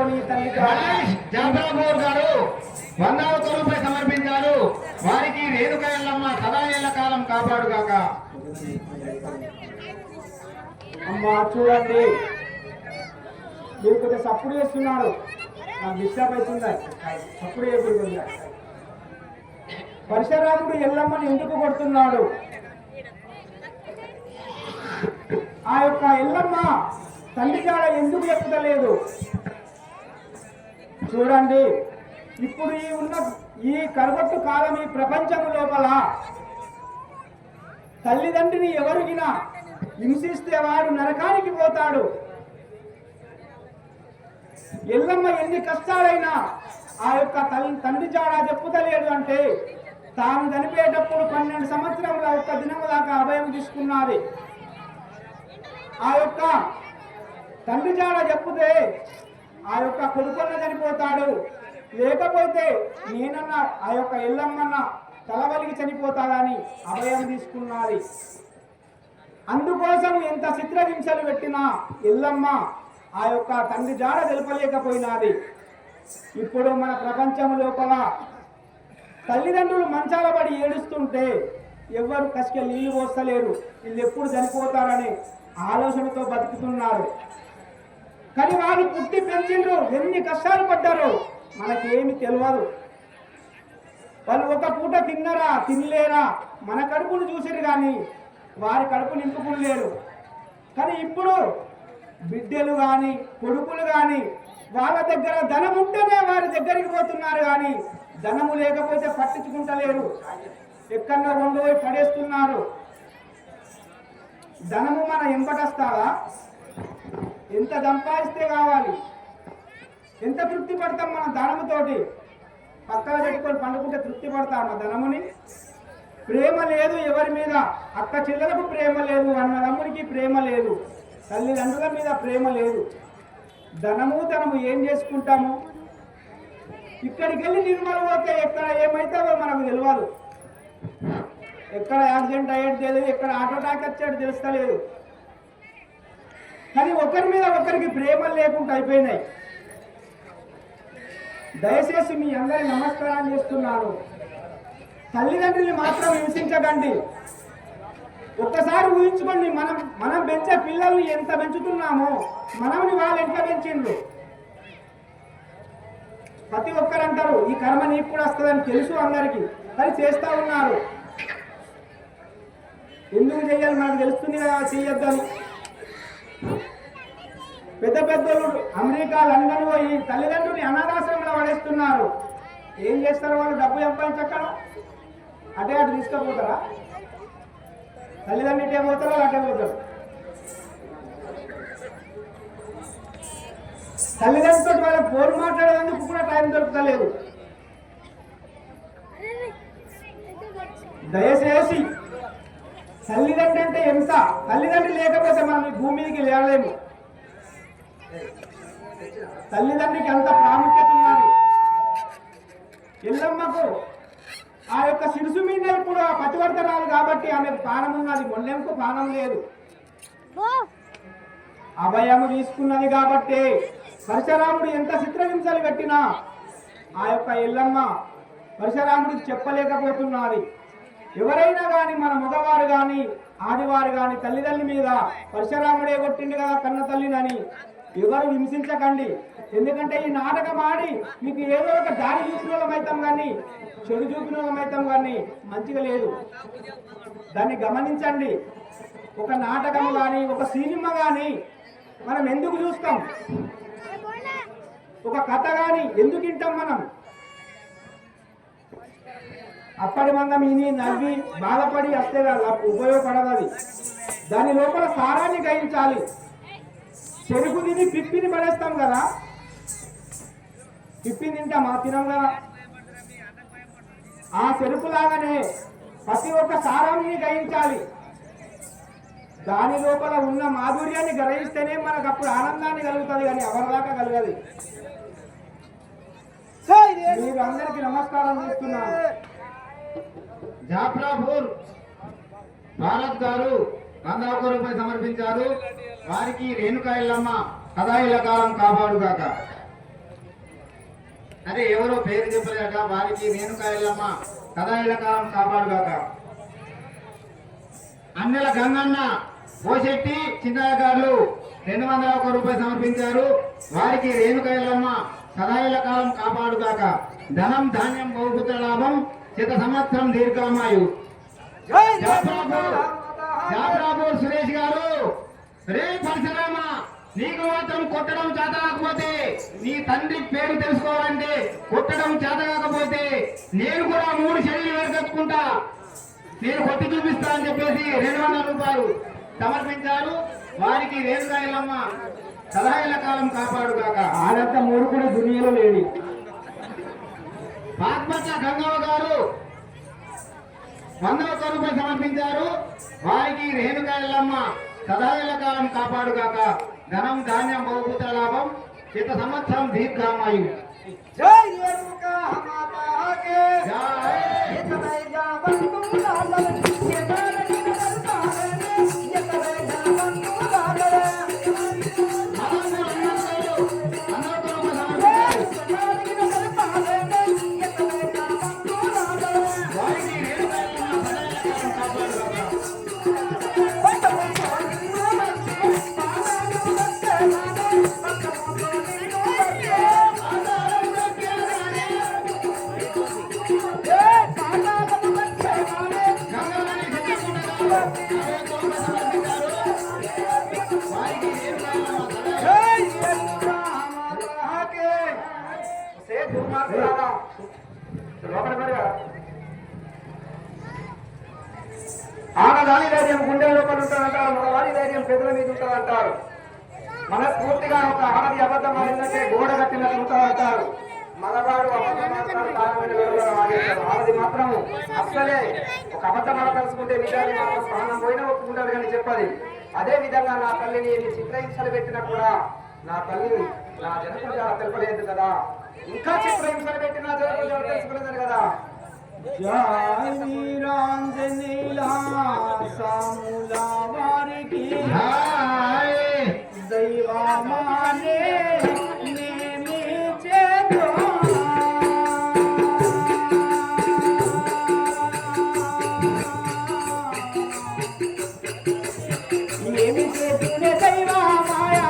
నీ తల్లి జాఫరాపూర్ గారు 100 రూపాయలు సమర్పించారు. వారికి రేణుక ఎల్లమ్మ సదా ఏళ్ల కాలం కాపాడుగాక. అమ్మా చూడండి, మీరు కొద్దిగా సప్పుడు చేస్తున్నారు, నాకు డిస్టర్బ్ అవుతుంది. సప్పుడు చేయకూడదు. పరశురాముడు ఎల్లమ్మని ఎందుకు కొడుతున్నాడు? ఆ యొక్క ఎల్లమ్మ తండ్రి కాడ ఎందుకు చెప్పుతలేదు? చూడండి, ఇప్పుడు ఈ కరగొట్టు కాలం ఈ ప్రపంచం లోపల తల్లిదండ్రిని ఎవరిగినా హింసిస్తే వాడు నరకానికి పోతాడు. ఎల్లమ్మ ఎన్ని కష్టాలైనా ఆ యొక్క తండ్రి జాడ చెప్పుతలేడు అంటే తాను చనిపోయేటప్పుడు 12 సంవత్సరముల ఒక్క దినము దాకా అభయం తీసుకున్నది. ఆ యొక్క తండ్రి జాడ చెప్పుతే ఆ యొక్క కొడుకున్న చనిపోతాడు, లేకపోతే నేనన్న ఆ యొక్క ఎల్లమ్మన్న తలవలిగి చనిపోతాడని అభయం తీసుకున్నది. అందుకోసం ఎంత చిత్రహింసలు పెట్టినా ఎల్లమ్మ ఆ యొక్క తండ్రి జాడ తెలపలేకపోయినది. ఇప్పుడు మన ప్రపంచం లోపల తల్లిదండ్రులు మంచాల పడి ఏడుస్తుంటే ఎవరు కసిక నీళ్లు పోస్తలేరు. వీళ్ళు ఎప్పుడు చనిపోతారనే ఆలోచనతో బతుకుతున్నారు. కానీ వారు పుట్టి పెంచిండ్రు, ఎన్ని కష్టాలు పడ్డారో మనకేమి తెలియదు. వాళ్ళు ఒక పూట తిన్నరా తినలేరా మన కడుపును చూసిరు కానీ వారి కడుపు నింపుకులేరు. కానీ ఇప్పుడు బిడ్డలు కానీ కొడుకులు కానీ వాళ్ళ దగ్గర ధనం ఉంటేనే వారి దగ్గరికి పోతున్నారు, కానీ ధనము లేకపోతే పట్టించుకుంటలేరు. ఎక్కడో రెండు పోయి పడేస్తున్నారు. ధనము మన ఎంబటొస్తావా? ఎంత సంపాదిస్తే కావాలి? ఎంత తృప్తి పడతాం మన ధనముతోటి? పక్కన పెట్టుకొని పండుకుంటే తృప్తి పడతామా ధనముని? ప్రేమ లేదు ఎవరి మీద. అక్క చెల్లెలకు ప్రేమ లేదు, అన్నదమ్మునికి ప్రేమ లేదు, తల్లిదండ్రుల మీద ప్రేమ లేదు. ధనము ఏం చేసుకుంటాము? ఇక్కడికి వెళ్ళి నిర్మల పోతే ఎక్కడ ఏమైతావో మనకు తెలియదు. ఎక్కడ యాక్సిడెంట్ అయ్యేది తెలియదు, ఎక్కడ ఆటో అటాక్ వచ్చేది తెలుస్తలేదు. కానీ ఒకరి మీద ఒకరికి ప్రేమ లేకుండా అయిపోయినాయి. దయచేసి మీ అందరి నమస్కారం చేస్తున్నాను. తల్లిదండ్రుల్ని మాత్రం హింసించకండి. ఒక్కసారి ఊహించుకోండి, మనం పెంచే పిల్లల్ని ఎంత పెంచుతున్నామో మనల్ని వాళ్ళు ఎంత పెంచిండ్రు. ప్రతి ఒక్కరు అంటారు ఈ కర్మ నీకు కూడా వస్తుందని తెలుసు అందరికీ, కానీ చేస్తూ ఉన్నారు. ఎందుకు చేయాలి మనకు తెలుస్తుంది కదా చేయొద్దని. పెద్ద పెద్దలు అమెరికా లండన్ పోయి తల్లిదండ్రుని అనాథాశ్రమంలో పడేస్తున్నారు. ఏం చేస్తారు వాళ్ళు? డబ్బు సంపాదించక్కడ అటే అటు తీసుకుపోతారా? తల్లిదండ్రులు ఇటే పోతారో అటే పోతారు. తల్లిదండ్రులతో వాళ్ళ ఫోన్ మాట్లాడేందుకు కూడా టైం దొరుకుతలేదు. దయచేసి తల్లిదండ్రులు అంటే ఎంత, తల్లిదండ్రులు లేకపోతే మనం ఈ భూమికి లేవలేము. తల్లిదండ్రికి అంత ప్రాముఖ్యత ఉన్నది. ఎల్లమ్మకు ఆ యొక్క శిరుసు మీద ఇప్పుడు ఆ పతివర్తనాలు కాబట్టి ఆమెకు పానం ఉన్నది, మొండెంకు పానం లేదు. అభయము తీసుకున్నది కాబట్టి పరశురాముడు ఎంత చిత్రహింసలు పెట్టినా ఆ యొక్క ఎల్లమ్మ పరశురాముడికి చెప్పలేకపోతున్నది. ఎవరైనా కానీ మన మగవారు కానీ ఆదివారు కానీ తల్లిదండ్రుల మీద పరశురాముడే కొట్టిండు కదా కన్న తల్లినని ఎవరు హింసించకండి. ఎందుకంటే ఈ నాటకం ఆడి మీకు ఏదో ఒక దారి చూపిన వాళ్ళమైతాం కానీ చెడు చూపిన వాళ్ళమైతాం కానీ మంచిగా లేదు. దాన్ని గమనించండి. ఒక నాటకం కానీ ఒక సినిమా కానీ మనం ఎందుకు చూస్తాం? ఒక కథ కానీ ఎందుకు వింటాం మనం? అప్పటి మందం ఇని నవ్వి బాధపడి వస్తే ఉపయోగపడదు. దాని లోపల సారాన్ని గ్రహించాలి. చెరుకు తిని పిప్పిని పడేస్తాం కదా, పిప్పిని తింటామా? తినం కదా. ఆ చెరుకులాగానే ప్రతి ఒక్క సారాన్ని గ్రహించాలి. దాని లోపల ఉన్న మాధుర్యాన్ని గ్రహిస్తేనే మనకు అప్పుడు ఆనందాన్ని కలుగుతుంది, కానీ ఎవరిదాకా కలగదు. మీరు అందరికీ నమస్కారం చేస్తున్నాను. జాఫరాపూర్ భారత్ గారు 100 రూపాయలు సమర్పించారు. వారికి రేణుక ఎల్లమ్మ సదా ఎల్లకాలం కాపాడుగాక. అదే ఎవరో పేరు చెప్పలేక వారికి రేణుక ఎల్లమ్మ సదాయిల కాలం కాపాడుగాక. అన్నెల గంగన్న పోశెట్టి చిన్నయ్య గారు 201 రూపాయలు సమర్పించారు. వారికి రేణుక ఎల్లమ్మ సదాయిల కాలం కాపాడుగాక. ధనం ధాన్యం బహుపుత్ర లాభం శత సంవత్సరం దీర్ఘమాయు. జాఫరాపూర్ సురేష్ గారు, రే పరశురామ, నీకు మాత్రం కొట్టడం చేత కాకపోతే, నీ తండ్రి పేరు తెలుసుకోవాలంటే కొట్టడం చేత కాకపోతే నేను కూడా 3 శైలి వేరుకట్టుకుంటా, నేను కొట్టి చూపిస్తా అని చెప్పేసి 200 రూపాయలు సమర్పించారు. వారికి రేణుక ఎల్లమ్మ సదాయిల కాలం కాపాడుగాక. ఆడంత మూడుకుడు దునియాలో లేడి. పాత్మట్ల గంగవ్వ గారు 101 రూపాయలు సమర్పించారు. వారికి రేణుక ఎల్లమ్మ సదాయిల కాలం కాపాడుగాక. ధనం ధాన్యం బహుపుత్ర లాభం శత సంవత్సరం దీర్ఘమాయు. జై రేణుకా మాతా కే జై. ఆడదాని ధైర్యం గుండె లోపల ఉంటుందంటారు, మగవాడి ధైర్యం పెదల మీద ఉంటుందంటారు. మనస్ఫూర్తిగా ఒక ఆడది అబద్ధం ఆడిందంటే గోడ కట్టినట్టు ఉంటుందంటారు. మగవాడు అబద్ధం ఆడతాడు, తాళమైన వేళలో ఆడేస్తాడు. ఆడది మాత్రం అస్సలే ఒక అబద్ధం ఆడదలుచుకుంటే నిజాన్ని మాత్రం ప్రాణం పోయినా ఒప్పుకుంటాడు కానీ చెప్పది. అదే విధంగా నా తల్లిని ఎన్ని చిత్రహింసలు పెట్టినా కూడా నా తల్లి నా జనపజాల తెలపలేదు కదా, ఇంకా చిత్రహింసలు పెట్టినా జనపజాల తెలుసుకోలేదు కదా. జై వీరాంజనేయులా సాములా వారికి దైవమానే నేమి చేద్దా. ఏమి చేతునే దైవమాయా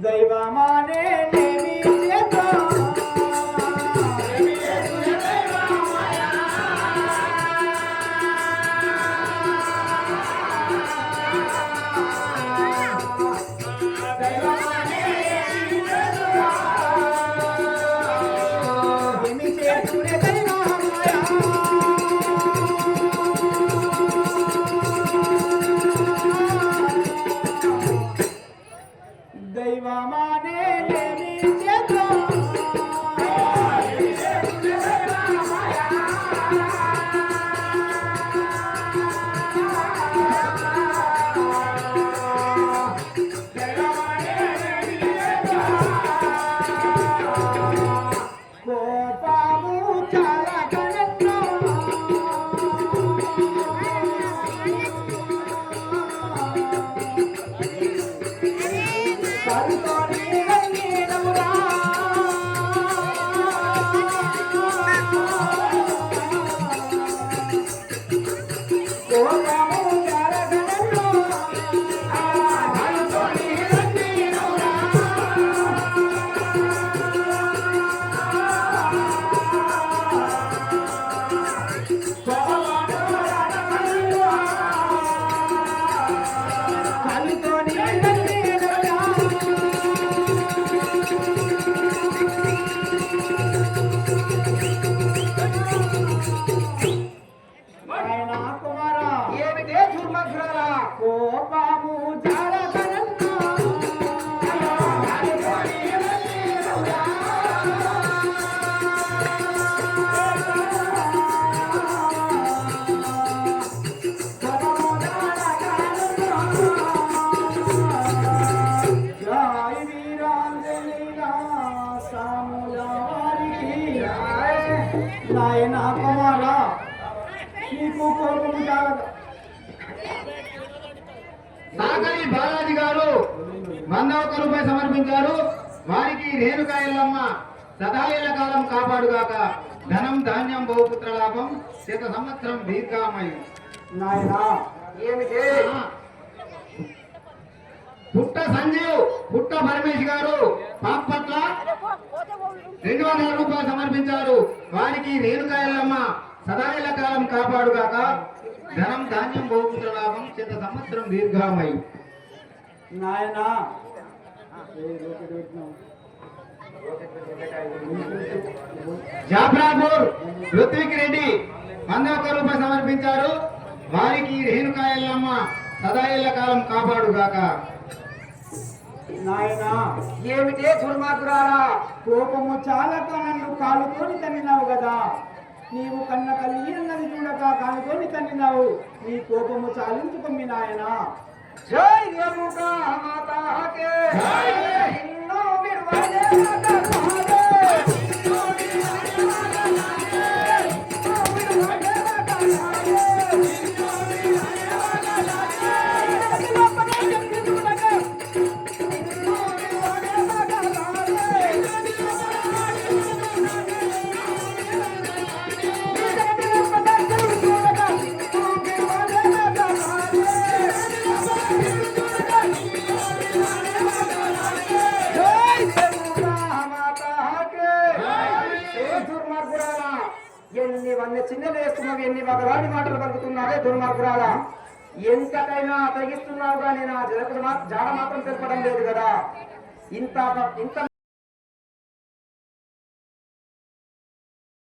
దైవమానే నేమి చేద్దా. దైవమానే నేమి చేద్దా. కోపము చాలా కనెన్నో కరుతోని గంగేనమురా. కోపము చాలా కనెన్నో కరుతోని గంగేనమురా. కరుతోని గంగేనమురా. నాయనా కుమారా, ఏమిటే దుర్మధురాలా కోపము జారకనన్నా. జై వీరాంజనేయులా సాముల వారికి నాయనా కుమారా, నీకు కోపము చాలా. సాగరి బాలాజీ గారు 100 రూపాయలు సమర్పించారు. వారికి రేణుకా ఎల్లమ్మ సదా కాలం కాపాడుగాక. ధనం ధాన్యం బహుపుత్ర లాభం శత సంవత్సరం దీర్ఘామయం. నాయనా ఏమిటి? పుట్ట సంజీవ్ పుట్ట పరమేష్ గారు పాపట్ల 200 రూపాయలు సమర్పించారు. వారికి రేణుకా ఎల్లమ్మ సదా కాలం కాపాడుగాక. ధనం ధాన్యం బహుపుత్ర లాభం శత సంవత్సరం దీర్ఘామయం. నాయనా జాఫ్రాపూర్ ఋత్విక్ రెడ్డి 100 రూపాయలు సమర్పించారు. వారికి రేణుకా ఎల్లమ్మ సదా కాలం కాపాడుగాక. నాయనా ఏమిటే దుర్మార్గురాలా? కోపము చాలక నన్ను కాలుతోని తన్నినావు కదా. నీవు కన్న తల్లి అన్నది చూడక కాలుతోని తన్నినావు. నీ కోపము చాలించుకొమ్మి నాయనా. జై రేణుకా మాతాకే ఎన్నో విడువలే ఎన్ని చిన్నలు వేస్తున్నావు, ఎన్ని మగరాడి మాటలు పలుకుతున్నావే దుర్మార్గురాలా. ఎంతకైనా తగ్గిస్తున్నావు కానీ నా జాడ మాత్రం తెలపడం లేదు కదా. ఇంత